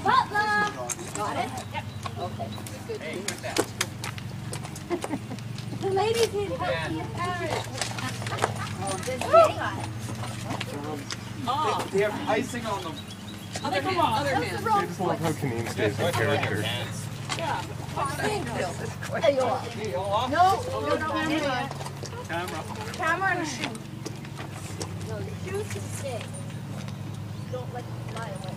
Butler! Got it? Yep. Okay. Hey, what's that? The ladies need help in Paris. Oh, this is Oh, they have icing on them. Other hand. I just love how Kaneen stays in character. Yeah. Thank you. Hey, you all off? No, camera and shoe. No, the shoes can stay. Don't let them fly away.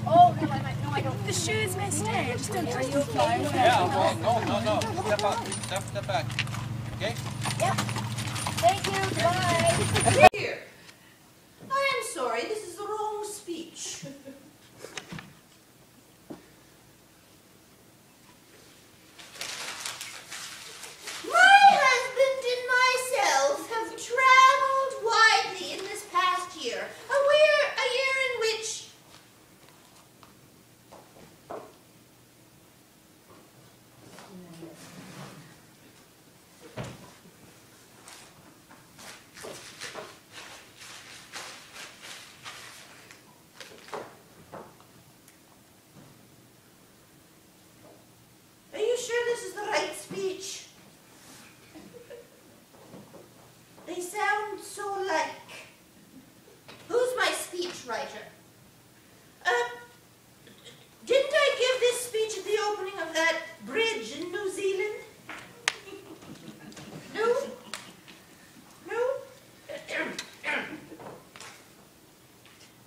Oh, no, I don't. The shoes may stay. Just don't let them fly away. Yeah, well, no. Step out. Step back. Okay? Yep. Thank you. Bye. Here. I am sorry, this is the wrong speech. My husband and myself have traveled widely in this past year, a year in which Are you sure this is the right speech? They sound so like. Who's my speech writer? Didn't I give this speech at the opening of that bridge in New Zealand? No?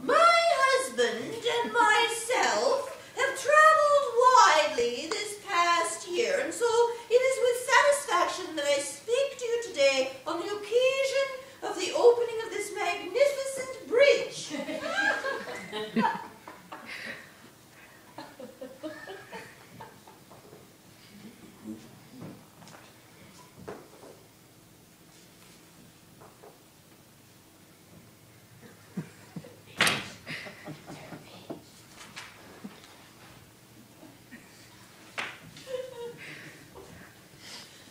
My husband and myself have traveled widely this past year, and so it is with satisfaction that I speak to you today on the occasion of the opening of this magnificent bridge.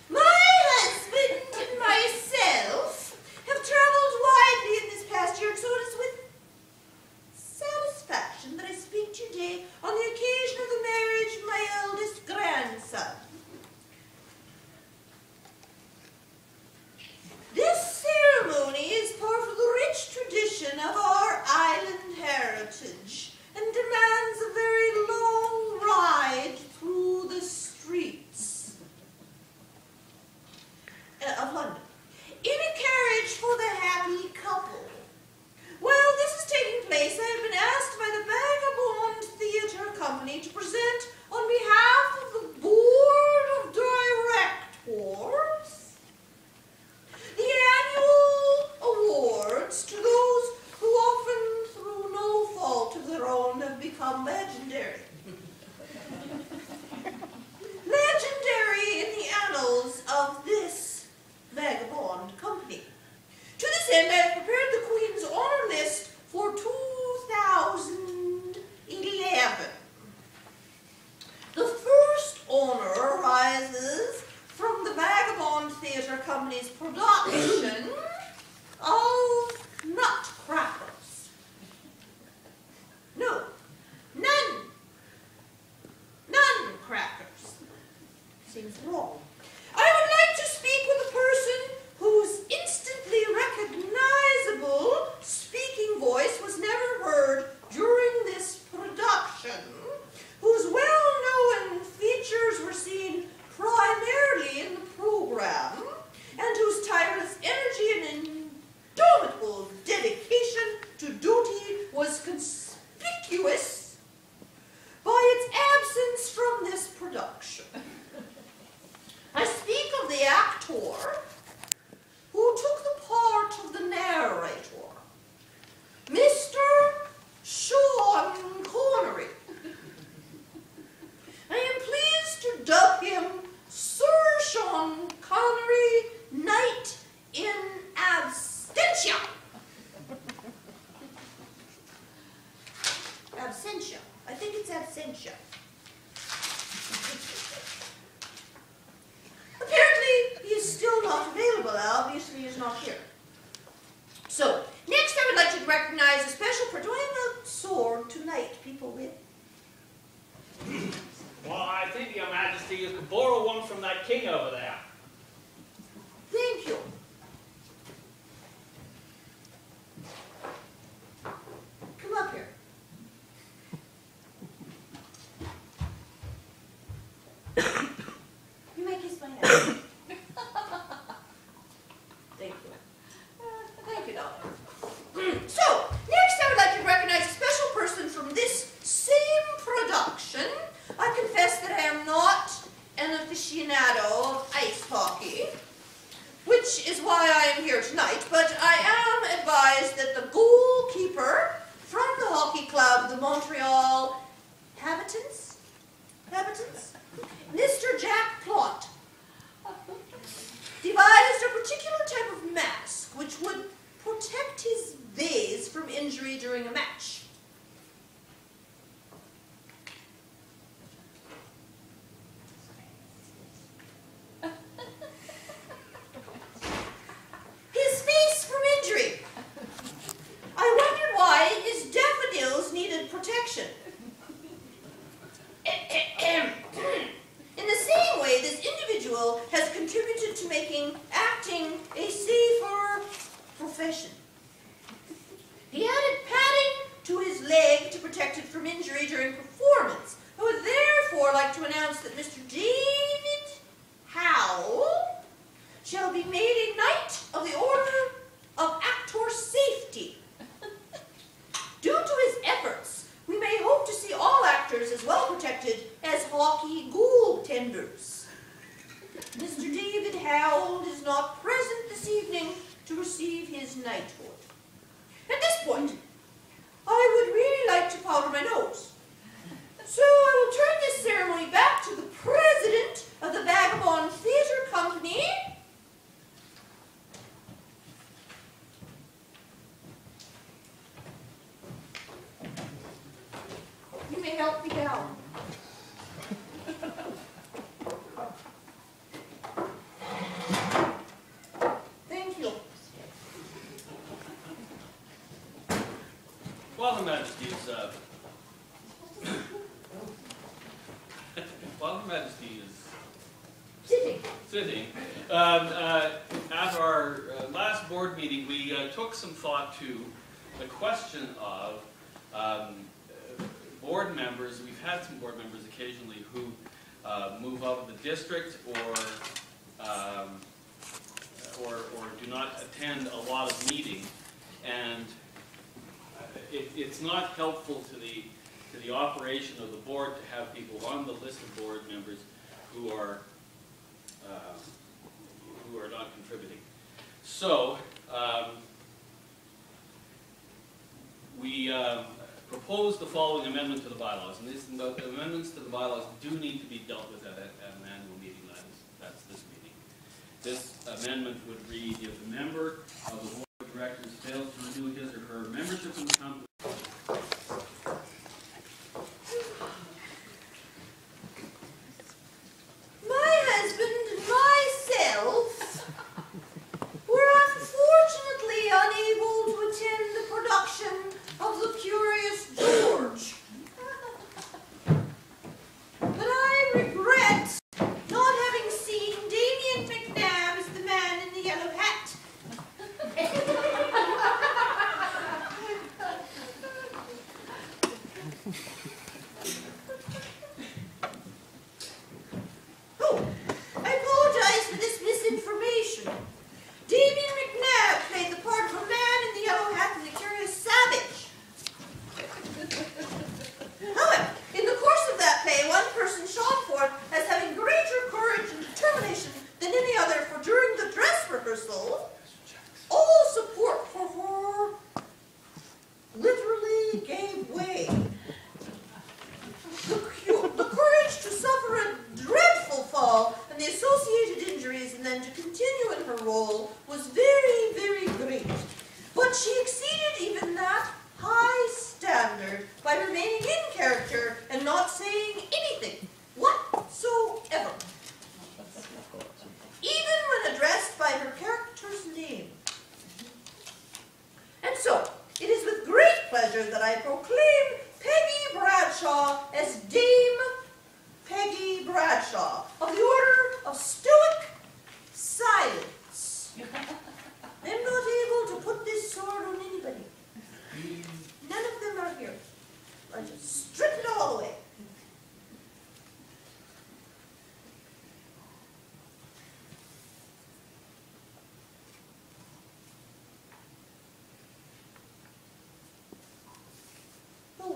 My husband and myself have traveled widely in this past year, so it is with satisfaction that I speak today on the occasion of the marriage of my eldest grandson. This ceremony is part of the rich tradition of our island heritage and demands a very long ride through the streets of London in a carriage for the happy couple. While this is taking place, I have been asked by the Vagabond Theatre Company to present on behalf of the Board of Directors the annual awards to those who often, through no fault of their own, have become legendary. Legendary in the annals of this Vagabond Company. To this end, I have prepared the Queen's Honor List for 2011. The first honor arises from the Vagabond Theatre Company's production of Nutcrackers. No, none crackers. Seems wrong. I would like to speak with a person whose instantly recognizable speaking voice was never heard during this production, whose well-known features were seen primarily in the program, and whose tireless energy and indomitable dedication to duty was conspicuous by its absence from this production. borrow one from that king over there. Thank you. Come up here. You may kiss my hand. Thank you. Thank you, darling. So, next I would like to recognize a special person from this same production. I confess that I am not an aficionado of ice hockey, which is why I am here tonight, but I am advised that the goalkeeper from the hockey club, the Montreal Habitants, Mr. Jack Plot, devised a particular type of mask which would protect his vase from injury during a match. His face from injury. I wondered why his daffodils needed protection. In the same way, this individual has contributed to making acting a safer profession. He added padding to his leg to protect it from injury during performance. I would therefore like to announce that Mr. David Howell shall be made a Knight of the Order of Actor Safety. Due to his efforts, we may hope to see all actors as well protected as hockey goaltenders. Mr. David Howell is not present this evening to receive his knighthood. At this point, I would really like to powder my nose. So I will turn this ceremony back to the president of the Vagabond Theatre Company. You may help me down. Thank you. While Her Majesty's sitting, at our last board meeting, we took some thought to the question of board members. We've had some board members occasionally who move out of the district or do not attend a lot of meetings, and it's not helpful to the operation of the board to have people on the list of board members who are not contributing. So we proposed the following amendment to the bylaws, and the amendments to the bylaws do need to be dealt with at an annual meeting. That's this meeting. This amendment would read: if a member of the board of directors fails to renew his or her membership in the company, My husband and myself were unfortunately unable to attend the production of The Curious George. But I regret not having seen Damien McNabb as the man in the yellow hat.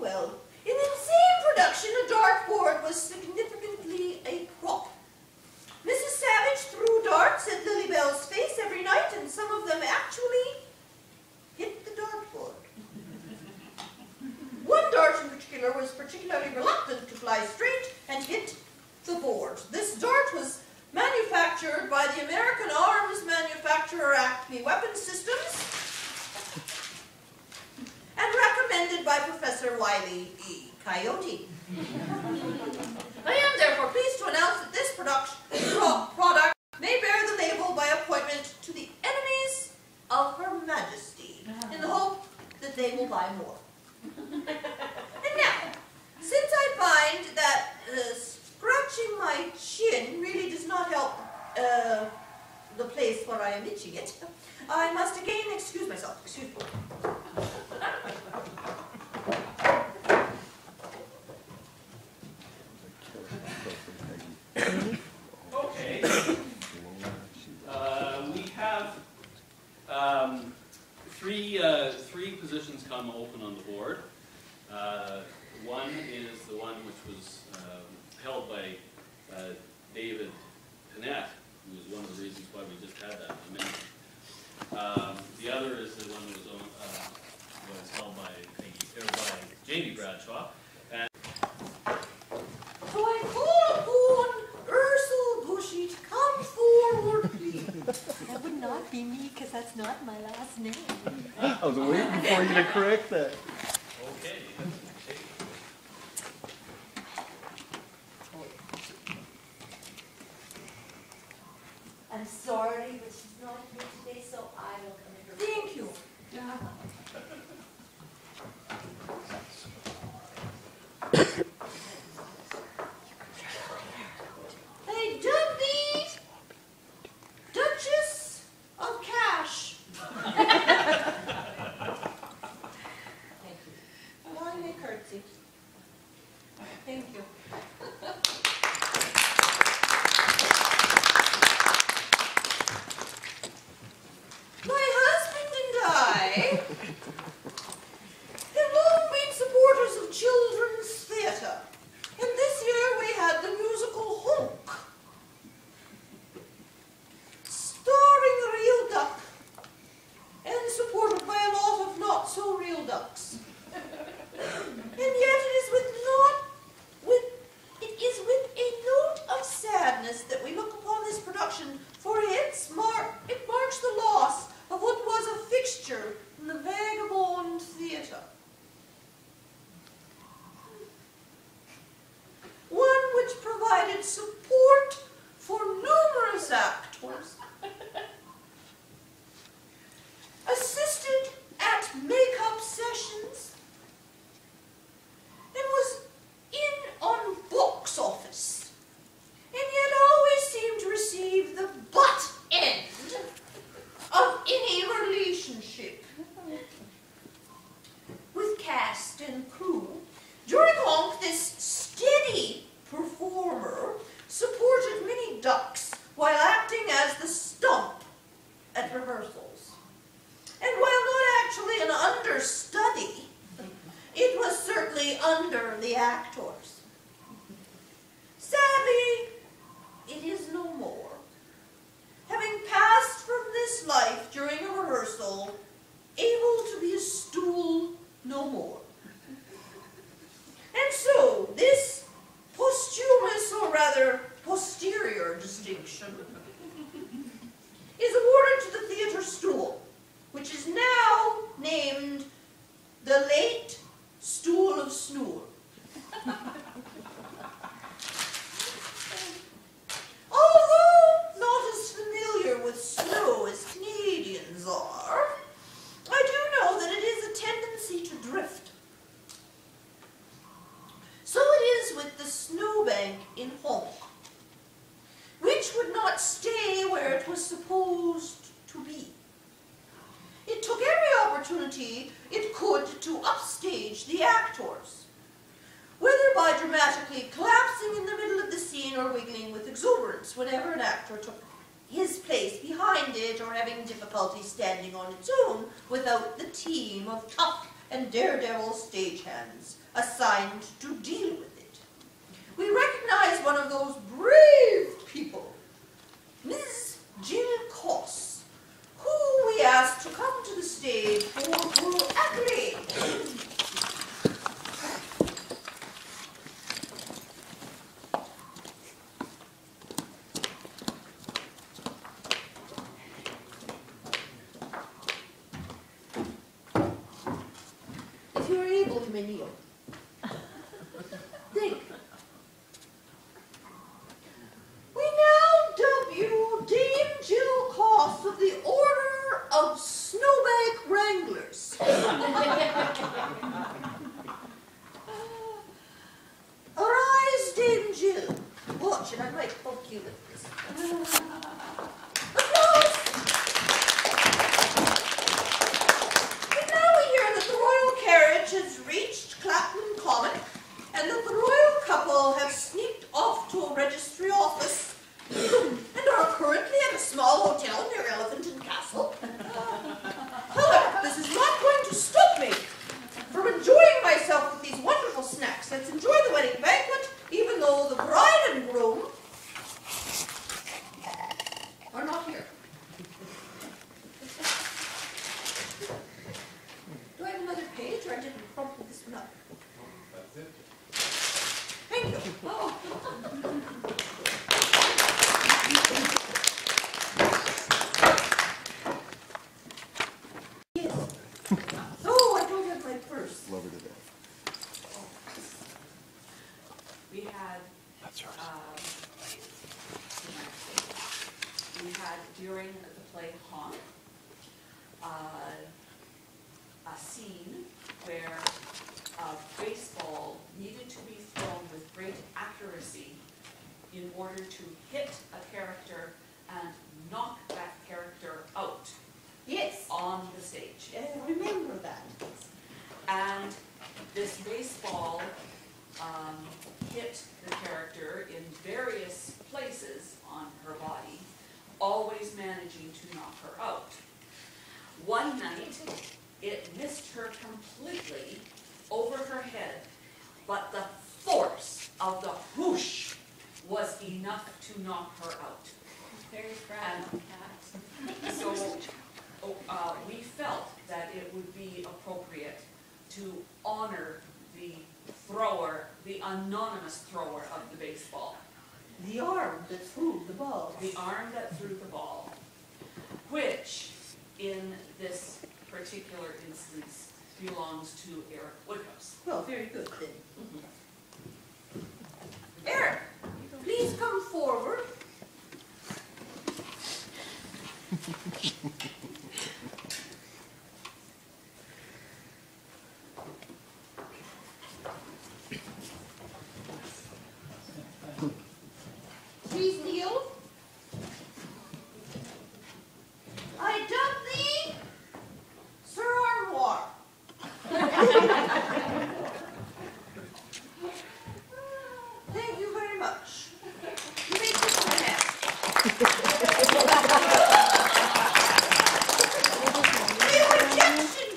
well. In the same production, a dartboard was significantly a prop. Mrs. Savage threw darts at Lily Bell's face every night, and some of them actually hit the dartboard. One dart in particular was particularly reluctant to fly straight and hit the board. This dart was manufactured by the American arms manufacturer Acme Weapon Systems and recommended by Professor Wiley E. Coyote. I am therefore pleased to announce that this product may bear the label by appointment to the enemies of Her Majesty, in the hope that they will buy more. And now, since I find that scratching my chin really does not help the place where I am itching it, I must again excuse myself. Excuse me. Okay. We have three positions come open on the board. One is the one which was held by David Panett, who was one of the reasons why we just had that amendment. The other is the one that was held by Jamie Bradshaw. And So I call upon Ursel Bushy to come forward, please. That would not be me, because that's not my last name. I was waiting for you to correct that. okay. I'm sorry, but she's not here today, so I will come in her. Thank you. They dubbed thee Duchess of Cash. Thank you. I may curtsy. Thank you. My husband and I have long been supporters of children's theatre, and this year we had the musical Honk, starring a real duck and supported by a lot of not-so-real ducks. And yet it is with a note of sadness that we look upon this production, for it marks the loss of what was a fixture in the Vagabond theatre. One which provided support for numerous actors, assisted at make-up sessions, and was in on box office, and yet always seemed to receive the butt end of any relationship with cast and crew. During Honk, this steady performer supported many ducks while acting as the stump at rehearsals. And while not actually an understudy, it was certainly under the actors. Sadly, it is no more. Having passed from this life during a rehearsal, able to be a stool no more. And so, this posthumous, or rather posterior distinction is awarded to the theatre stool, which is now named the Late Stool of Snoor. Although not as familiar with snow as Canadians are, I do know that it is a tendency to drift. So it is with the snowbank in Honk, which would not stay where it was supposed to be. It took every opportunity it could to upstage the actors, whether by dramatically collapsing in the middle of the scene or wiggling with exuberance whenever an actor took his place behind it, or having difficulty standing on its own without the team of tough and daredevil stagehands assigned to deal with it. We recognize one of those brave people, Ms. Jill Koss, who we asked to come to the stage for her accolade. If you are able, you may kneel. Thank you. We now dub you Dame Jill Koss of the Order of Snowbank Wranglers. Arise, Dame Jill. Watch, and I might poke you with this. Applause! And now we hear that the royal carriage has reached Clapham Common, and that the royal couple have sneaked off to a registry office and are currently at a small hotel near Elephant and Castle. However, this is not going to stop me from enjoying myself with these wonderful snacks. Let's enjoy the wedding banquet, even though the bride and groom are not here. Do I have another page, or I didn't crumple this one up? That's it. Thank you. Oh. Yes. Oh, I don't have my purse. Love her to death. We had, That's yours. we had during the play Honk, a scene where a baseball needed to be thrown with great accuracy in order to hit a character and knock that character out Yes. on the stage. I remember that. And this baseball hit the character in various places on her body, always managing to knock her out. One night, it missed her completely over her head, but the force of the whoosh was enough to knock her out. Very proud of that. So we felt that it would be appropriate to honor the thrower, the anonymous thrower of the baseball. The arm that threw the ball. The arm that threw the ball, which in this particular instance belongs to Eric Woodhouse. Well, very good then. Eric, please come forward. Please kneel. I dub thee Sir Armoire. Thank you very much. You may kiss my hand. No objection.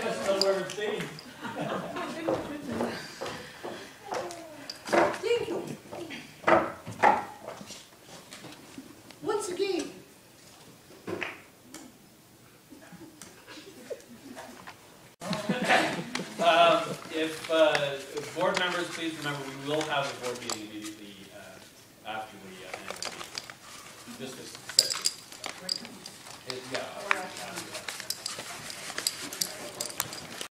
That's nowhere to see. Thank you. Once again. If board members, please remember, we will have a board meeting